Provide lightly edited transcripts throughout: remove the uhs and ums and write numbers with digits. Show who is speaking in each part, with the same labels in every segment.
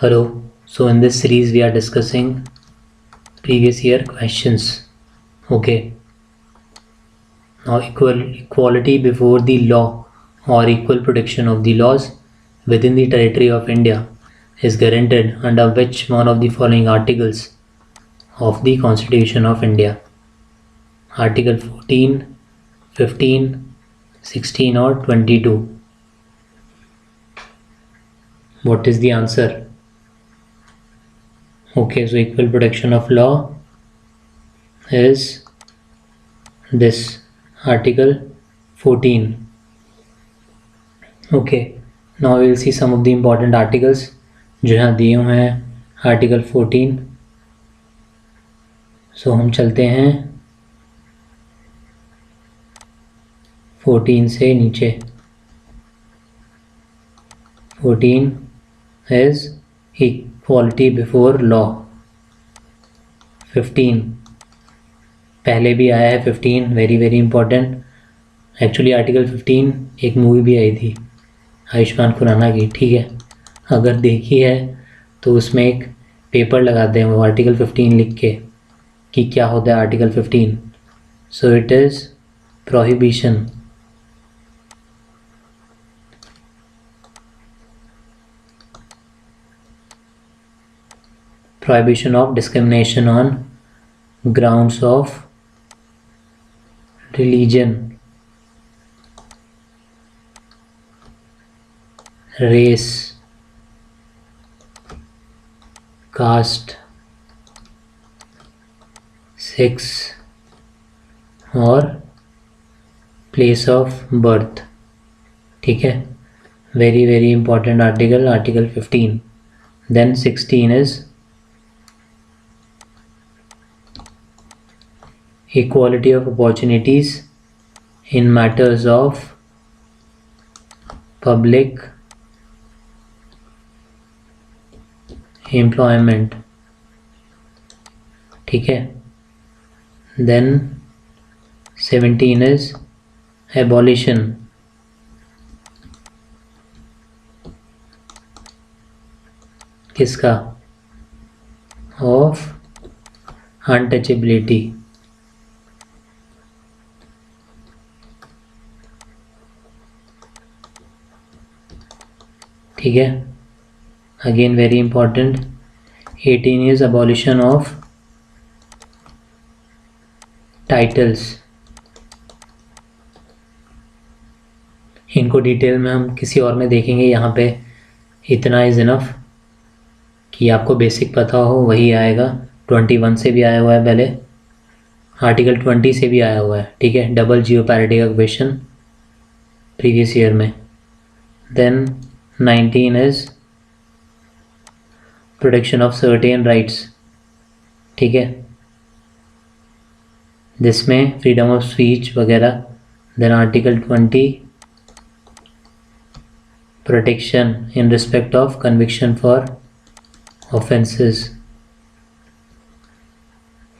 Speaker 1: Hello. So in this series we are discussing previous year questions. Okay. Now equality before the law or equal protection of the laws within the territory of India is guaranteed under which one of the following articles of the Constitution of India? Article 14, 15, 16 or 22. What is the answer? Okay, so equal protection of law is this article 14. Okay, now we will see some of the important articles जो यहाँ दिए हुए हैं article 14. सो हम चलते हैं 14 से नीचे. 14 is equality before law. 15 पहले भी आया है. 15 very very important. Actually article 15 एक मूवी भी आई थी आयुष्मान खुराना की. ठीक है, अगर देखी है तो उसमें एक पेपर लगाते हैं वो आर्टिकल 15 लिख के कि क्या होता है article 15. So it is prohibition of discrimination on grounds of religion, race, caste, sex और place of birth. ठीक है, very very important article 15. Then 16 is equality of opportunities in matters of public employment. ठीक है. Then 17 is abolition किसका? of untouchability. ठीक है, again very important. 18 is abolition of titles. इनको detail में हम किसी और में देखेंगे. यहाँ पे इतना इज इनफ कि आपको बेसिक पता हो. वही आएगा. 21 से भी आया हुआ है पहले, आर्टिकल 20 से भी आया हुआ है. ठीक है, डबल जियो पैरिटी का क्वेश्चन प्रीवियस ईयर में. Then 19 is protection of certain rights. ठीक है, जिसमें फ्रीडम ऑफ स्पीच वगैरह. Then article 20 protection in respect of conviction for offences.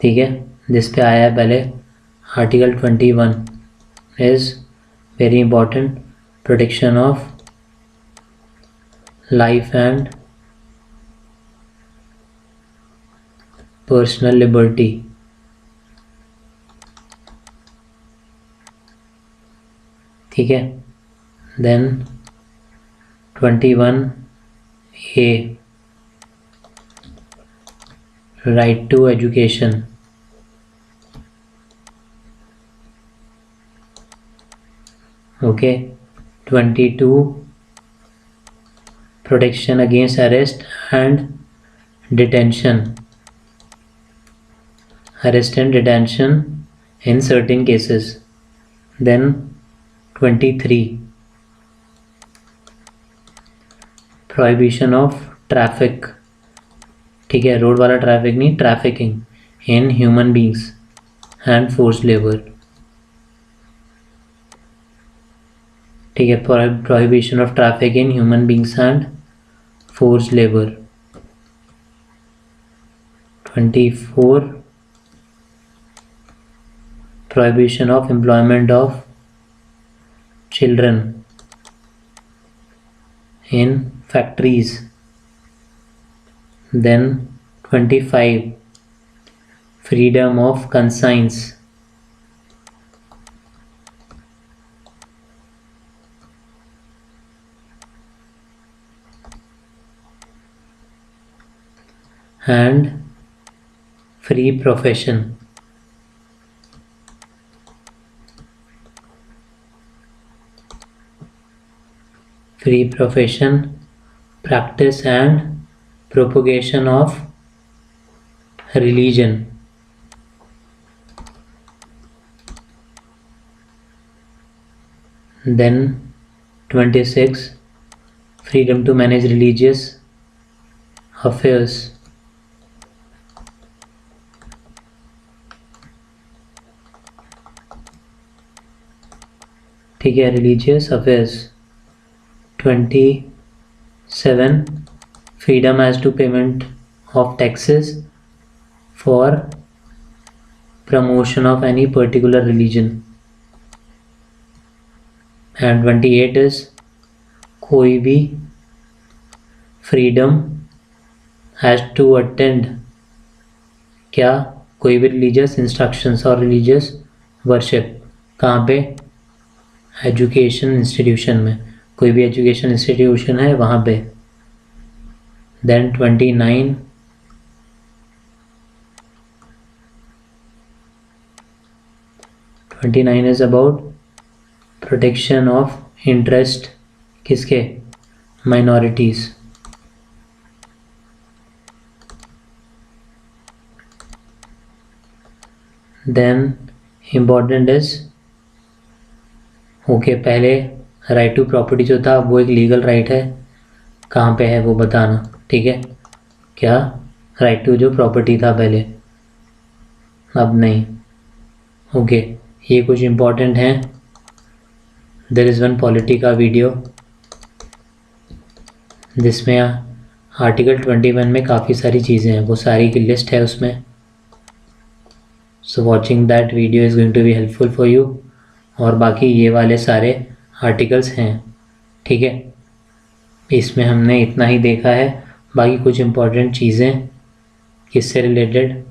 Speaker 1: ठीक है, जिस पे आया है पहले article 21 is very important. Protection of life and personal liberty. ठीक है. then 21A right to education. okay. 22 protection against arrest and detention. Arrest and detention in certain cases. Then 23 prohibition of traffic. ठीक है, road वाला traffic नहीं, trafficking in human beings and forced labour. ठीक है, prohibition of traffic in human beings and forced labor. 24 prohibition of employment of children in factories Then 25, freedom of conscience. And free profession. Free profession, practice and propagation of religion. Then 26, freedom to manage religious affairs. ठीक है, religious affairs. 27, freedom as to payment of taxes for promotion of any particular religion. And 28 is कोई भी freedom has to attend क्या कोई भी religious instructions और religious worship कहाँ पे, एजुकेशन इंस्टीट्यूशन में, कोई भी एजुकेशन इंस्टीट्यूशन है वहाँ पे. Then 29 is about protection of interest किसके, minorities. Then important is okay, पहले राइट टू प्रॉपर्टी जो था वो एक लीगल राइट है, कहाँ पे है वो बताना. ठीक है, क्या राइट टू जो प्रॉपर्टी था पहले, अब नहीं. ओके, ये कुछ इम्पोर्टेंट हैं. देयर इज़ वन पॉलिटी का वीडियो जिसमें आर्टिकल 21 में काफ़ी सारी चीज़ें हैं, वो सारी की लिस्ट है उसमें. So watching that video is going to be helpful for you. और बाकी ये वाले सारे आर्टिकल्स हैं. ठीक है, इसमें हमने इतना ही देखा है. बाकी कुछ इम्पोर्टेंट चीज़ें किससे रिलेटेड,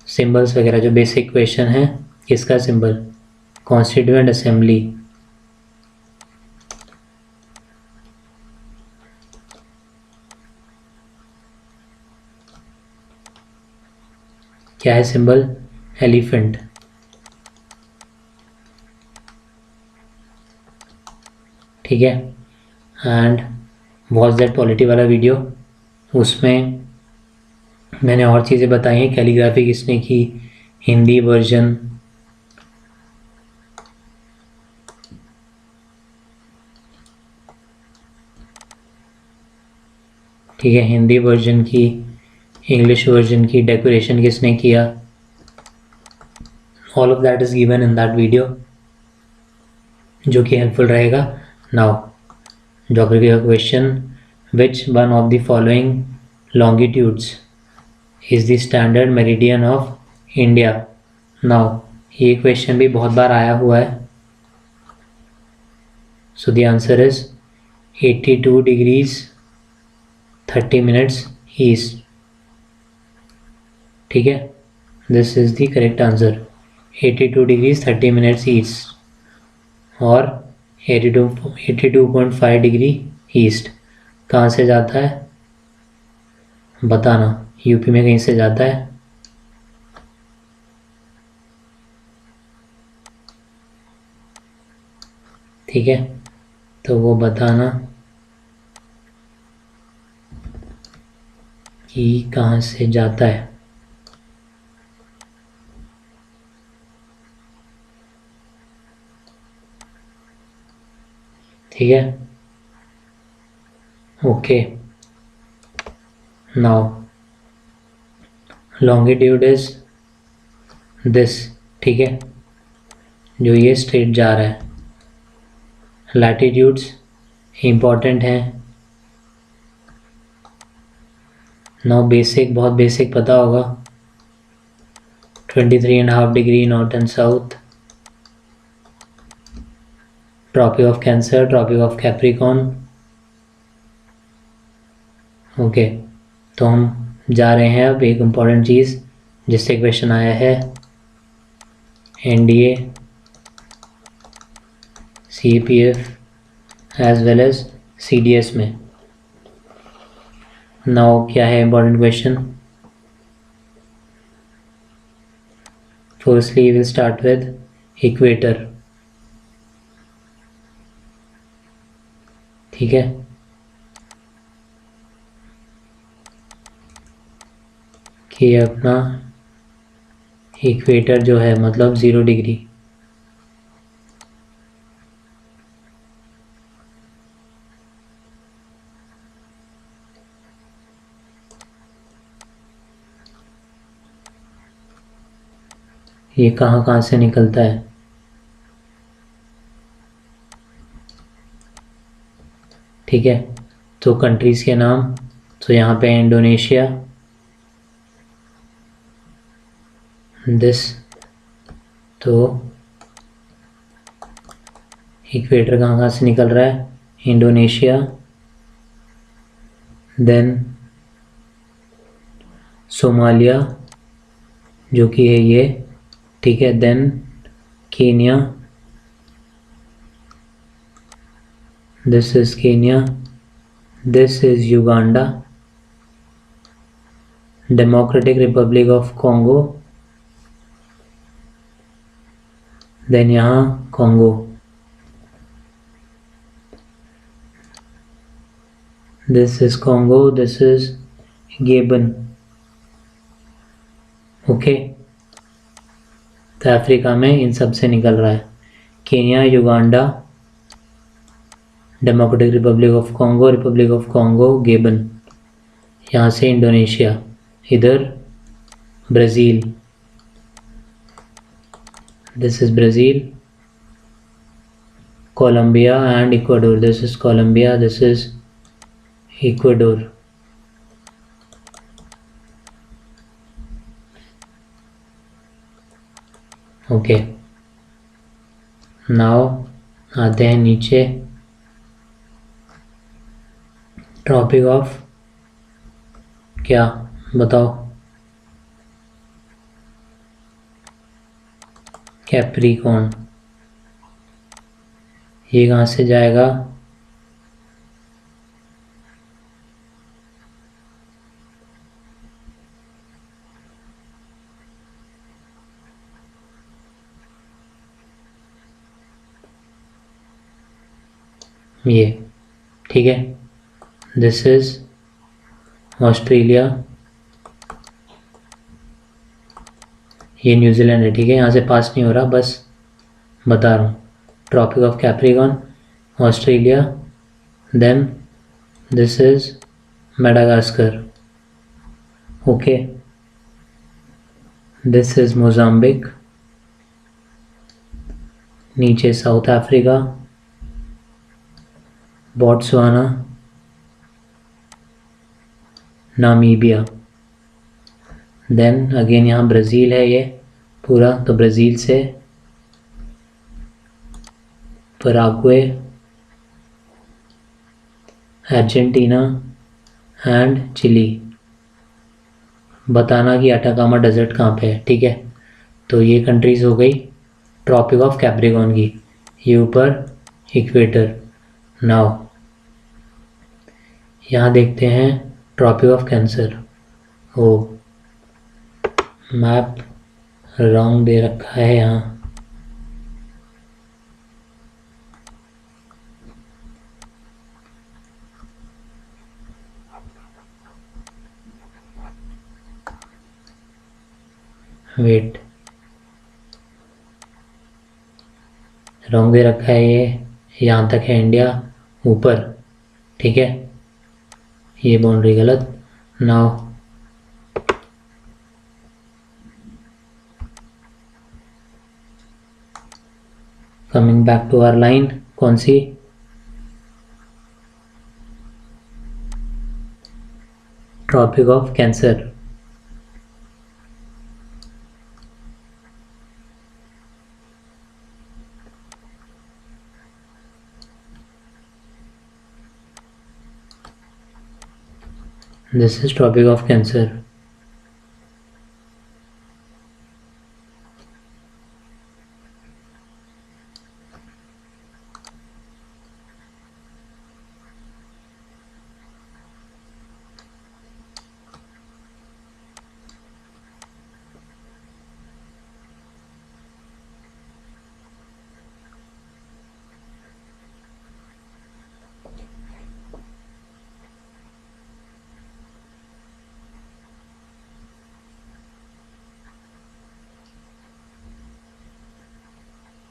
Speaker 1: सिंबल्स वगैरह जो बेसिक क्वेश्चन है. किसका सिंबल, कॉन्स्टिट्यूएंट असेंबली. क्या है सिंबल, एलिफेंट. ठीक है, एंड वॉच दैट पॉलिटी वाला वीडियो, उसमें मैंने और चीज़ें बताई हैं. कैलीग्राफी किसने की, हिंदी वर्जन. ठीक है, हिंदी वर्जन की, इंग्लिश वर्जन की, डेकोरेशन किसने किया. All of that is given in that video, जो कि हेल्पफुल रहेगा. नाउ ज्योग्राफी का question, which one of the following longitudes is the standard meridian of India. Now ये क्वेश्चन भी बहुत बार आया हुआ है. So the answer is 82 degrees 30 minutes east. ठीक है, this is the correct answer, 82 degrees 30 minutes east. और 82.5 डिग्री ईस्ट कहाँ से जाता है बताना, यूपी में कहीं से जाता है. ठीक है, तो वो बताना कि कहाँ से जाता है. ठीक है, okay. Now longitude is this. ठीक है, जो ये स्ट्रेट जा रहा है. लैटिट्यूड्स इम्पॉर्टेंट हैं. नाउ बेसिक, बहुत बेसिक पता होगा, 23.5 degree north and south. Tropic of cancer, tropic of Capricorn. Okay, तो हम जा रहे हैं अब एक इम्पॉर्टेंट चीज़ जिससे क्वेश्चन आया है NDA, CPF as well as CDS में। नाउ क्या है important question? Firstly will start with equator. ठीक है, कि अपना इक्वेटर जो है मतलब 0 डिग्री, ये कहाँ कहाँ से निकलता है? ठीक है, तो कंट्रीज़ के नाम, तो यहाँ पे इंडोनेशिया, दिस, तो इक्वेटर कहाँ कहाँ से निकल रहा है? इंडोनेशिया, देन सोमालिया जो कि है ये, ठीक है, then Kenya, this is Kenya, this is Uganda, Democratic Republic of Congo, then यहाँ Congo, this is Congo, this is Gabon. Okay, तो अफ्रीका में इन सब से निकल रहा है, Kenya, Uganda, Democratic Republic of Congo, Gabon. यहाँ से इंडोनेशिया, इधर Brazil, this is Brazil, Colombia and Ecuador, this is Colombia, this is Ecuador. Okay, now आते हैं नीचे, ट्रॉपिक ऑफ क्या बताओ? कैप्रिकॉर्न, ये कहाँ से जाएगा? ये, ठीक है, दिस इज ऑस्ट्रेलिया, ये न्यूजीलैंड है। ठीक है, यहाँ से पास नहीं हो रहा, बस बता रहा हूँ। Tropic of Capricorn, Australia, then this is Madagascar, okay, this is Mozambique, नीचे South Africa, Botswana, Namibia, then again यहाँ ब्राज़ील है ये पूरा, तो ब्राज़ील से पराग्वे, अर्जेंटीना एंड चिली। बताना कि अटाकामा डेजर्ट कहाँ पे है। ठीक है, तो ये कंट्रीज़ हो गई ट्रॉपिक ऑफ कैप्रिकॉर्न की, ये ऊपर इक्वेटर। नाउ यहाँ देखते हैं tropic of cancer. Oh, map wrong दे रखा है यहाँ, वेट, रॉन्ग दे रखा है ये, यहाँ तक है इंडिया ऊपर। ठीक है, ये बाउंड्री गलत। Now coming back to our line, कौन सी? Tropic of cancer. This is topic of cancer.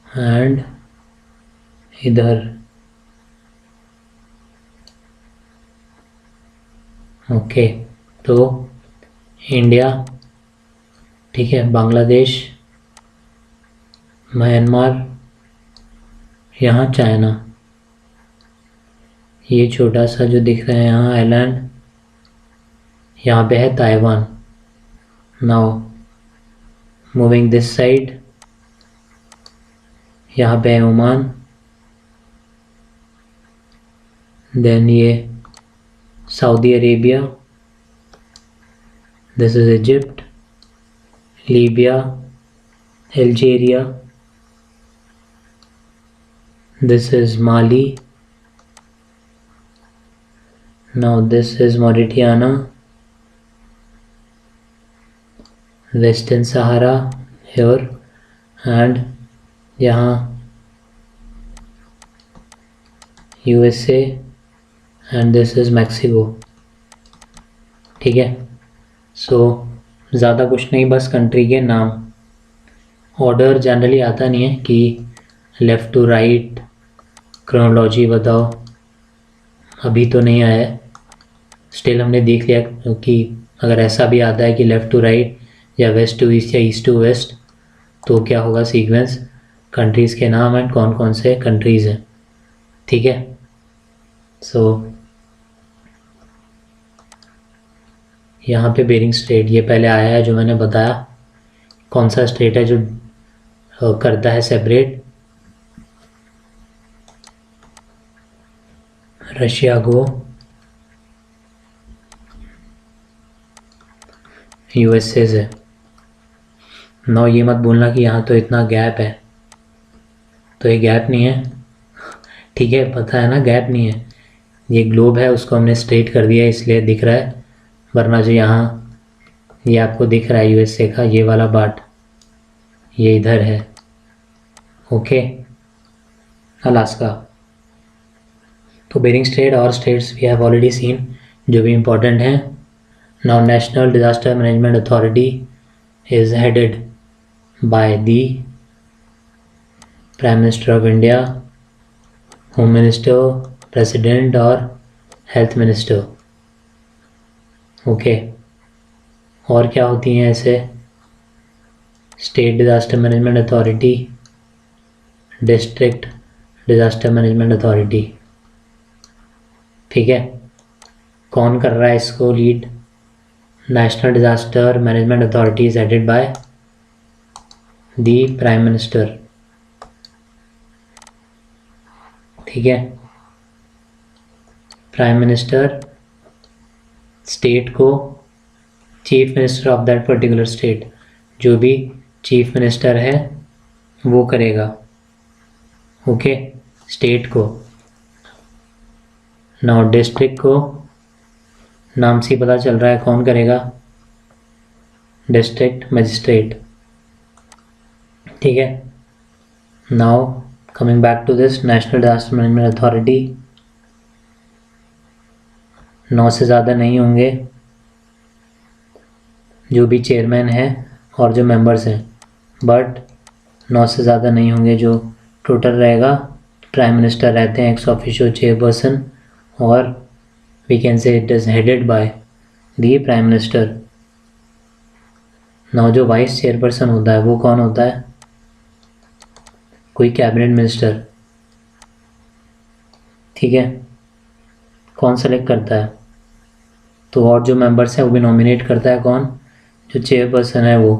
Speaker 1: And इधर ओके, तो इंडिया, ठीक है, बांग्लादेश, म्यांमार, यहाँ चाइना, ये छोटा सा जो दिख रहा है यहाँ आइलैंड, यहाँ पे है Taiwan. Now moving this side, यहाँ पे है ओमान, देन ये Saudi Arabia, this is Egypt, Libya, Algeria, this is Mali, now this is Mauritania, western Sahara here, and यहाँ USA, and this is Mexico. ठीक है, सो ज़्यादा कुछ नहीं, बस कंट्री के नाम. ऑर्डर जनरली आता नहीं है कि लेफ़्ट टू राइट क्रोनोलॉजी बताओ, अभी तो नहीं आया है. स्टिल हमने देख लिया कि अगर ऐसा भी आता है कि लेफ़्ट टू राइट या वेस्ट टू ईस्ट या ईस्ट टू वेस्ट, तो क्या होगा सीक्वेंस, कंट्रीज़ के नाम एंड कौन कौन से कंट्रीज़ हैं. ठीक है, सो यहाँ पे बेरिंग स्ट्रेट ये पहले आया है जो मैंने बताया. कौन सा स्ट्रेट है जो करता है सेपरेट रशिया को यूएसए से. नो ये मत बोलना कि यहाँ तो इतना गैप है, तो ये गैप नहीं है. ठीक है, पता है ना गैप नहीं है, ये ग्लोब है उसको हमने स्ट्रेट कर दिया इसलिए दिख रहा है, वरना जो यहाँ ये आपको दिख रहा है यूएसए का ये वाला पार्ट, ये इधर है. Okay, Alaska. तो बेरिंग स्ट्रेट और straits we have already seen जो भी इम्पोर्टेंट हैं. Now national disaster management authority is headed by the prime minister of India, home minister, president और हेल्थ मिनिस्टर. ओके, और क्या होती हैं ऐसे, state disaster management authority, district disaster management authority. ठीक है, कौन कर रहा है इसको lead, national disaster management authority is headed by the prime minister. ठीक है, प्राइम मिनिस्टर स्टेट को, chief minister of that particular state, जो भी चीफ मिनिस्टर है वो करेगा. ओके, स्टेट को. नाउ डिस्ट्रिक्ट को नाम से पता चल रहा है कौन करेगा, डिस्ट्रिक्ट मजिस्ट्रेट. ठीक है, now coming back to this national disaster management authority. 9 से ज़्यादा नहीं होंगे जो भी चेयरमैन है और जो मेंबर्स हैं, बट 9 से ज़्यादा नहीं होंगे. जो टोटल रहेगा, प्राइम मिनिस्टर रहते हैं एक्स ऑफिशियो चेयरपर्सन, और we can say it is headed by the prime minister. Now जो वाइस चेयरपर्सन होता है वो कौन होता है, कोई कैबिनेट मिनिस्टर. ठीक है, कौन सेलेक्ट करता है, तो और जो मेंबर्स हैं वो भी नॉमिनेट करता है कौन, जो चेयरपर्सन है वो.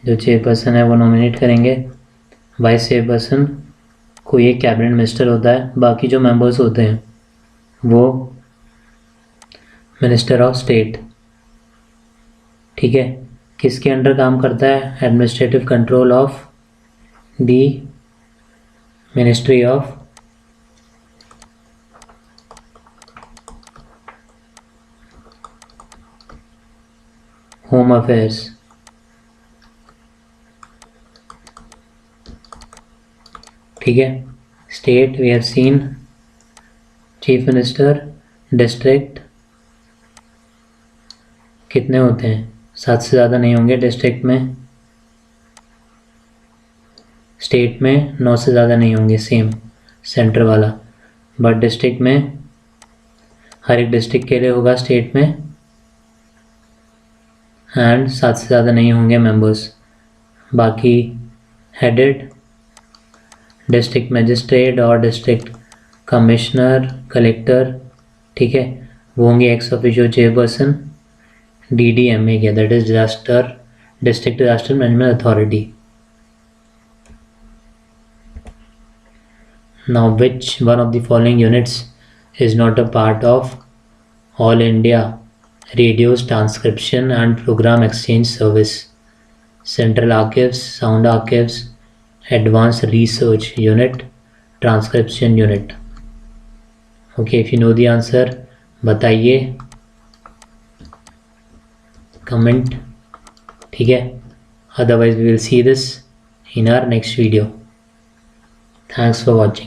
Speaker 1: जो चेयरपर्सन है वो नॉमिनेट करेंगे, वाइस चेयरपर्सन कोई एक कैबिनेट मिनिस्टर होता है, बाकी जो मेंबर्स होते हैं वो मिनिस्टर ऑफ स्टेट। ठीक है, किसके अंडर काम करता है? Administrative control of the ministry of home affairs. ठीक है, state we have seen chief minister, district कितने होते हैं? 7 से ज़्यादा नहीं होंगे डिस्ट्रिक्ट में, स्टेट में 9 से ज़्यादा नहीं होंगे, सेम सेंटर वाला। बट डिस्ट्रिक्ट में हर एक डिस्ट्रिक्ट के लिए होगा स्टेट में, एंड 7 से ज़्यादा नहीं होंगे मेंबर्स। बाकी हेडेड डिस्ट्रिक्ट मजिस्ट्रेट और डिस्ट्रिक्ट कमिश्नर, कलेक्टर, ठीक है, वो होंगे एक्स ऑफिशियो चेयरपर्सन DDMA के, that is district disaster management authority. Now which one of the following units is not a part of All India Radio's transcription and program exchange service? Central Archives, Sound Archives, Advanced Research Unit, Transcription Unit. Okay, if you know the answer, बताइए comment, ठीक है? Otherwise we will see this in our next video. Thanks for watching.